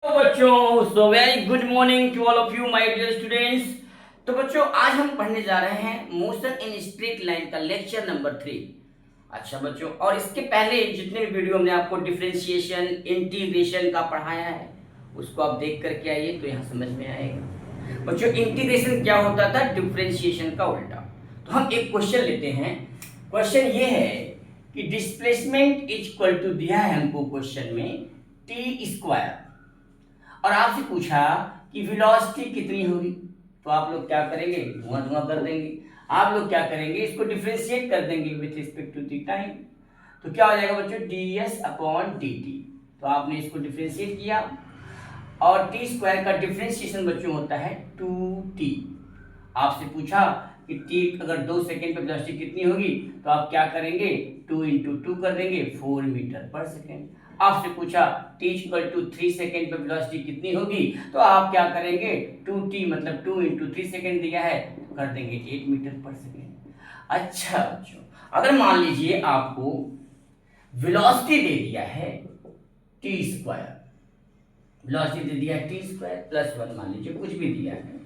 बच्चों, so very good morning to all of you my dear students. तो बच्चों, आज हम पढ़ने जा रहे हैं मोशन इन स्ट्रेट लाइन का लेक्चर नंबर 3। अच्छा बच्चों, और इसके पहले जितने भी वीडियो हमने आपको डिफरेंशिएशन इंटीग्रेशन का पढ़ाया है उसको आप देख करके आइए तो यहाँ समझ में आएगा। बच्चों, इंटीग्रेशन क्या होता था? डिफरेंशिएशन का उल्टा। तो हम एक क्वेश्चन लेते हैं। क्वेश्चन ये है कि डिस्प्लेसमेंट इज इक्वल टू दिया है हमको क्वेश्चन में टी स्क्वायर, और आपसे पूछा कि वेलोसिटी कितनी होगी। तो आप लोग क्या करेंगे? धुआं धुआं कर देंगे। आप लोग क्या करेंगे? इसको डिफरेंशिएट कर देंगे with respect to the time. तो क्या हो जाएगा बच्चों? ds upon dt। तो आपने इसको डिफरेंशिएट किया, और टी स्क्वायर का डिफरेंशिएशन बच्चों होता है 2t। आपसे पूछा कि t अगर 2 सेकेंड पे वेलोसिटी कितनी होगी, तो आप क्या करेंगे? 2 इंटू 2 कर देंगे, 4 मीटर पर सेकेंड। आपसे पूछा t इक्वल टू 3 सेकेंड पे वेलोसिटी कितनी होगी, तो आप क्या करेंगे? 2t मतलब 2 इंटू 3 सेकेंड दिया है तो कर देंगे 8 मीटर पर सेकेंड। अच्छा बच्चों, अगर मान लीजिए आपको वेलोसिटी दे दिया है टी स्क्वायर, वेलोसिटी दे दिया है टी स्क्वायर प्लस 1, मान लीजिए कुछ भी दिया है,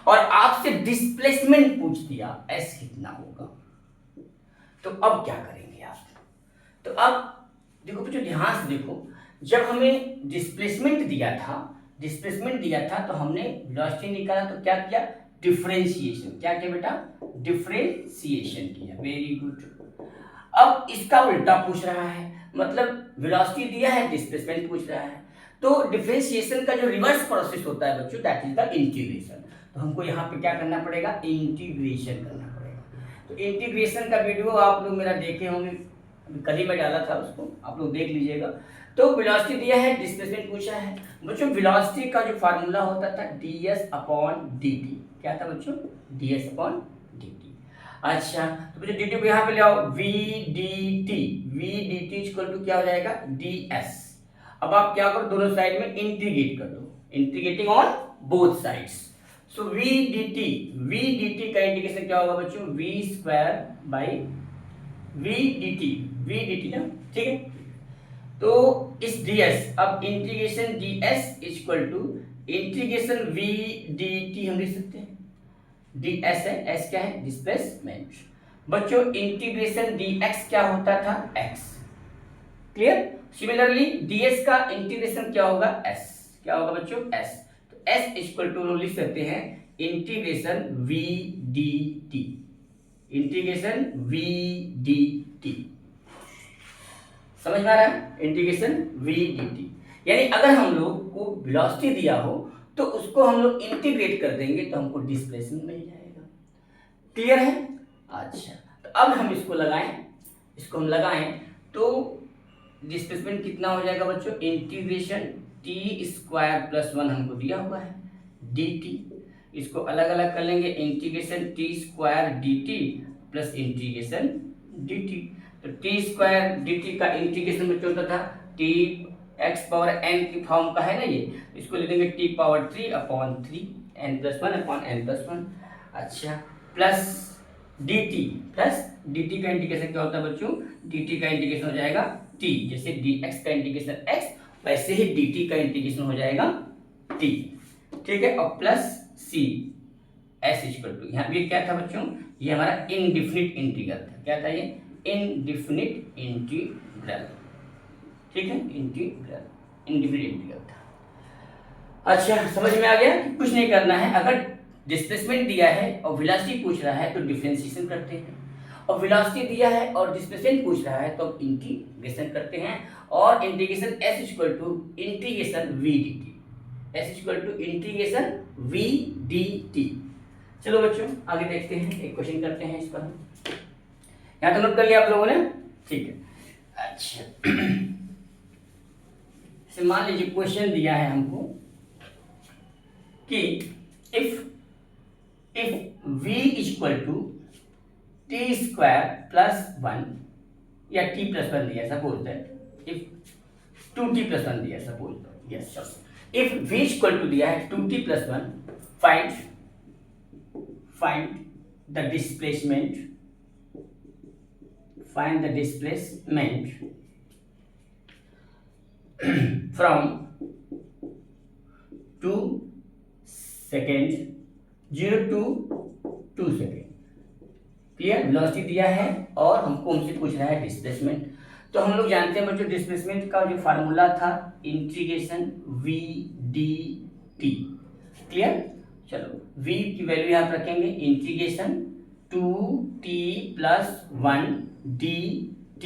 और आपसे डिस्प्लेसमेंट पूछ दिया एस कितना होगा, तो अब क्या करेंगे आप? तो अब देखो बच्चों, ध्यान से देखो। जब हमें डिस्प्लेसमेंट दिया था तो हमने वेलोसिटी निकाला, तो क्या किया? डिफरेंशिएशन। क्या किया बेटा? डिफरेंशिएशन किया। Very good. अब इसका उल्टा पूछ रहा है, मतलब वेलोसिटी दिया है, डिस्प्लेसमेंट पूछ रहा है। तो डिफरेंशिएशन का जो रिवर्स प्रोसेस होता है बच्चों, दैट इज द इंटीग्रेशन। तो हमको यहाँ पे क्या करना पड़ेगा? इंटीग्रेशन करना पड़ेगा। तो इंटीग्रेशन का वीडियो आप लोग मेरा देखे होंगे, कल ही मैं डाला था उसको, आप लोग देख लीजिएगा। तो वेलोसिटी दिया है, डिस्प्लेसमेंट पूछा है बच्चों। वेलोसिटी का जो फार्मूला होता था ds अपॉन dt। क्या था बच्चों? ds upon dt। अच्छा, तो बच्चों dt को यहाँ पे ले आओ, v dt इक्वल टू क्या हो जाएगा? ds। अब आप क्या करो? दोनों साइड में इंटीग्रेट कर दो, integrating on both sides. So v dt का इंटीग्रेशन क्या होगा बच्चों? v square by v dt ना, ठीक है। तो इस ds, अब integration ds equal to integration v dt हम लिख सकते हैं। ds है, s क्या है? डिस्प्लेसमेंट। बच्चों इंटीग्रेशन dx क्या होता था? x। क्लियर? सिमिलरली ds का इंटीग्रेशन क्या होगा? s। क्या होगा बच्चों? s। तो s इक्वल टू लिख सकते हैं integration v dt। Integration v dt समझ में आ रहा है? इंटीग्रेशन v dt, यानी अगर हम लोग को वेलोसिटी दिया हो तो उसको हम लोग इंटीग्रेट कर देंगे तो हमको डिस्प्लेसमेंट मिल जाएगा। क्लियर है? अच्छा, तो अब हम इसको लगाएं तो डिस्प्लेसमेंट कितना हो जाएगा बच्चों? इंटीग्रेशन टी स्क्वायर प्लस 1 हमको दिया हुआ है dt। इसको अलग अलग कर लेंगे, integration T square dt plus integration dt। तो टी स्क्वायर dt का इंटीग्रेशन बच्चों होता था टी एक्स पावर n की फॉर्म का है ना ये, इसको लिख देंगे T power 3 upon 3 n plus 1 upon n plus 1। अच्छा, प्लस dt का इंटीग्रेशन क्या होता है बच्चों? dt का इंटीग्रेशन हो जाएगा t, जैसे dx का इंटीग्रेशन x, वैसे ही dt का इंटीग्रेशन हो जाएगा t। ठीक है, और plus c s equal to, यहाँ ये क्या था बच्चों? ये हमारा इनडिफिनिट इंटीग्रल था। क्या था ये? Indefinite integral. ठीक है, इनडिफिनिट इंटीग्रल था। अच्छा, समझ में आ गया? कुछ नहीं करना है। अगर डिस्प्लेसमेंट दिया है और वेलोसिटी पूछ रहा है तो डिफरेंशिएशन करते हैं, और वेलोसिटी दिया है और डिस्प्लेसमेंट पूछ रहा है तो इंटीग्रेशन करते हैं। और integration s equal to integration v dt, s equal to integration v dt। चलो बच्चों आगे देखते हैं, एक क्वेश्चन करते हैं इस पर। यहाँ तो नोट कर लिया आप लोगों ने? ठीक है। अच्छा, मान लीजिए क्वेश्चन दिया है हमको कि if v equal to T square plus 1 या t प्लस 1 दिया, suppose that if 2t plus 1 दिया, suppose that, yes sure. If v equal to दिया है 2t plus 1, find the displacement from 2 second, 0 to 2 second. Clear, velocity दिया है और हमसे पूछ रहा है डिस्प्लेसमेंट। तो हम लोग जानते हैं बच्चों डिस्प्लेसमेंट का जो फार्मूला था integration V D T. Clear, चलो v की वैल्यू यहाँ पर रखेंगे इंटीग्रेशन 2t + 1 dt।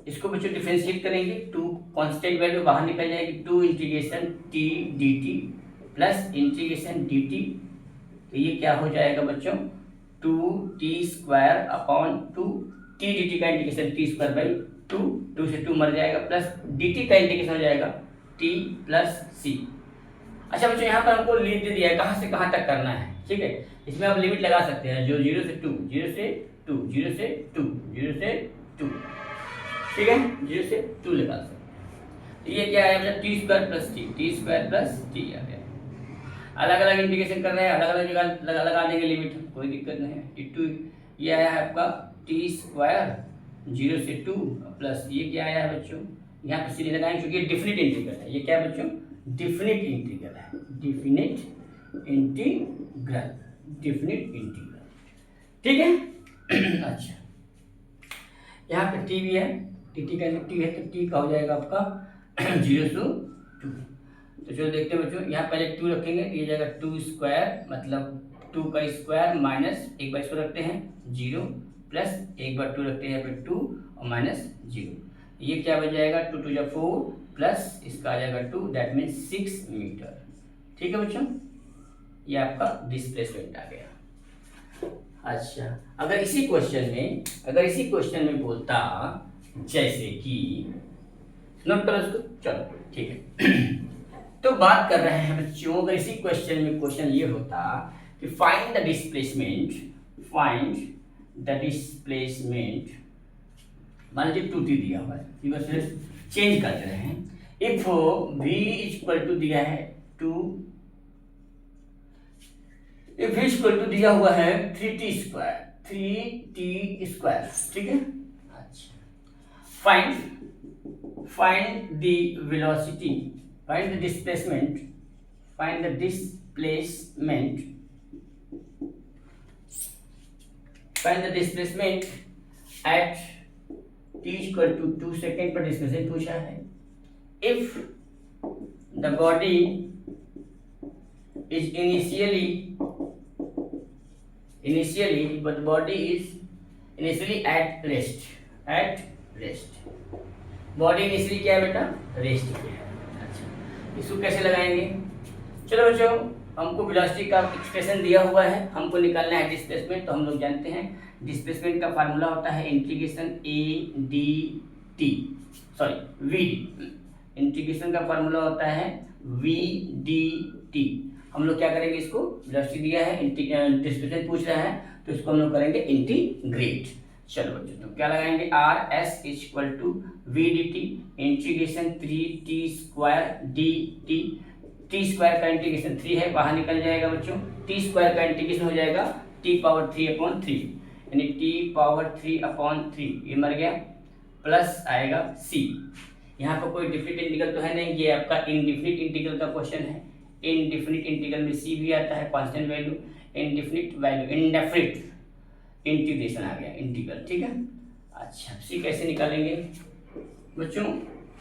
इसको बच्चों डिफरेंशिएट करेंगे, 2 कांस्टेंट वैल्यू बाहर निकल जाएगी, 2 integration t dt plus integration dt। तो ये क्या हो जाएगा बच्चों 2t² अपॉन 2 t dt का इंटीग्रेशन t²/2, 2 से 2 मर जाएगा, प्लस dt का इंटीग्रेशन हो जाएगा t + c। अच्छा बच्चों यहाँ पर हमको लिमिट दे दिया है कहाँ से कहाँ तक करना है, ठीक है। इसमें आप लिमिट लगा सकते हैं जो 0 से 2, 0 से 2, 0 से 2, 0 से 2, ठीक है, 0 से 2 लगा सकते हैं। तो ये क्या है मतलब t² + t आ गया। अलग अलग इंटीग्रेशन कर रहे हैं, अलग अलग जगह लगा देंगे लिमिट, कोई दिक्कत नहीं है। ये आया है आपका t² 0 से 2 प्लस ये क्या आया है बच्चों, यहाँ पर सीधे लगाएंगे क्योंकि ये डिफिनिट इंटीग्रल है। ये क्या है बच्चों डिफिनिट इंटीग्रल है, डिफिनिट इंटीग्रल, डिफिनिट इंटीग्रल, ठीक है। अच्छा यहाँ पे टी भी है, टी का टी है तो टी का हो जाएगा आपका 0 से 2। तो चलो देखते हैं बच्चों, यहाँ पहले 2 रखेंगे तो ये जाएगा 2² मतलब 2 का स्क्वायर माइनस एक बार इसको रखते हैं 0 प्लस एक बार 2 रखते हैं यहाँ पे 2 और माइनस 0। ये क्या बन जाएगा 2 × 2 = 4 प्लस इसका आ जाएगा 2, दैट मीन 6 मीटर। ठीक है बच्चों, ये आपका डिस्प्लेसमेंट आ गया। अच्छा अगर इसी क्वेश्चन में बोलता जैसे कि नोट करो इसको, चलो ठीक है। तो बात कर रहे हैं बच्चों, अगर इसी क्वेश्चन में क्वेश्चन ये होता कि फाइंड द डिस्प्लेसमेंट, मान लीजिए 2t दिया हुआ है, ठीक है, चेंज करते रहे हैं। इफ v = दिया है 2, इफ v = दिया हुआ है 3t², ठीक है। अच्छा find the velocity, find the displacement eight t = 2 second पर डिस्प्लेसमेंट पूछा है। If the body is initially at rest, body initially क्या है बेटा रेस्ट पे है। अच्छा इसको कैसे लगाएंगे, चलो बच्चों हमको वेलोसिटी का एक्सप्रेशन दिया हुआ है, हमको निकालना है डिस्प्लेसमेंट। तो हम लोग जानते हैं डिस्प्लेसमेंट का फार्मूला होता है इंटीग्रेशन इंटीग्रेशन का फार्मूला होता है v/dt। हम लोग क्या करेंगे, इसको वेलोसिटी दिया है, डिस्प्लेसमेंट पूछ रहा है तो इसको हम लोग करेंगे इंटीग्रेट। चलो बच्चों तो क्या लगाएंगे rs = v/dt integration 3t² dt। t² का इंटीग्रेशन 3 है, बाहर निकल जाएगा बच्चों, t² का इंटीग्रेशन हो जाएगा t⁻3/3 यानी t⁻3/3 ये मर गया, प्लस आएगा c। यहाँ पर कोई डिफिनिट इंटीग्रल तो है नहीं, ये आपका इनडिफिनिट इंटीग्रल का क्वेश्चन है। इनडिफिनिट इंटीग्रल में c भी आता है कांस्टेंट वैल्यू, इंडेफिनिट इंटीग्रेशन आ गया इंटीग्रल, ठीक है। अच्छा c कैसे निकालेंगे बच्चों,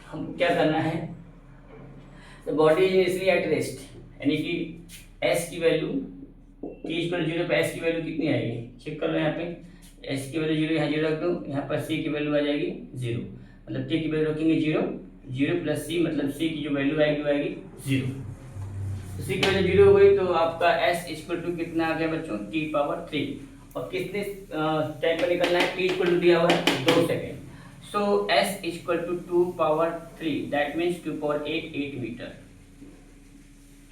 हम क्या करना है, तो बॉडी इनिशियली एट रेस्ट यानी कि s की वैल्यू t = 0 पे s की वैल्यू कितनी आएगी चेक कर लो, यहाँ पे s की वैल्यू 0 यहाँ 0 रख दो, यहाँ पर c की वैल्यू आ जाएगी 0, मतलब t की वैल्यू रखेंगे 0 प्लस c मतलब c की जो वैल्यू आएगी वो आएगी 0। तो c की वैल्यू 0 हो गई तो आपका s = कितना आ गया बच्चों t⁻3, और कितने टाइम पर निकलना है, t = दिया हुआ है 2 second. So s = 2/3 that means 2/8 metre,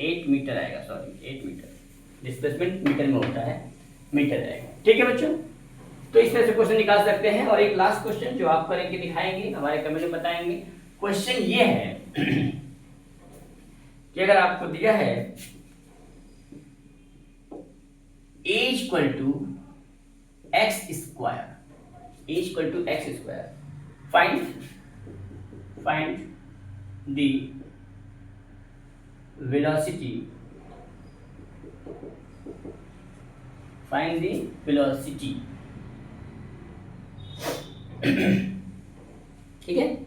8 metre आएगा, सॉरी 8 मीटर, डिस्प्लेसमेंट मीटर में होता है, मीटर आएगा। ठीक है बच्चों, तो इस तरह से क्वेश्चन निकाल सकते हैं। और एक लास्ट क्वेश्चन जो आप करेंगे दिखाएंगे, हमारे कमेंट में बताएंगे। क्वेश्चन ये है कि अगर आपको दिया है a = x², find the velocity, find the velocity. ठीक है,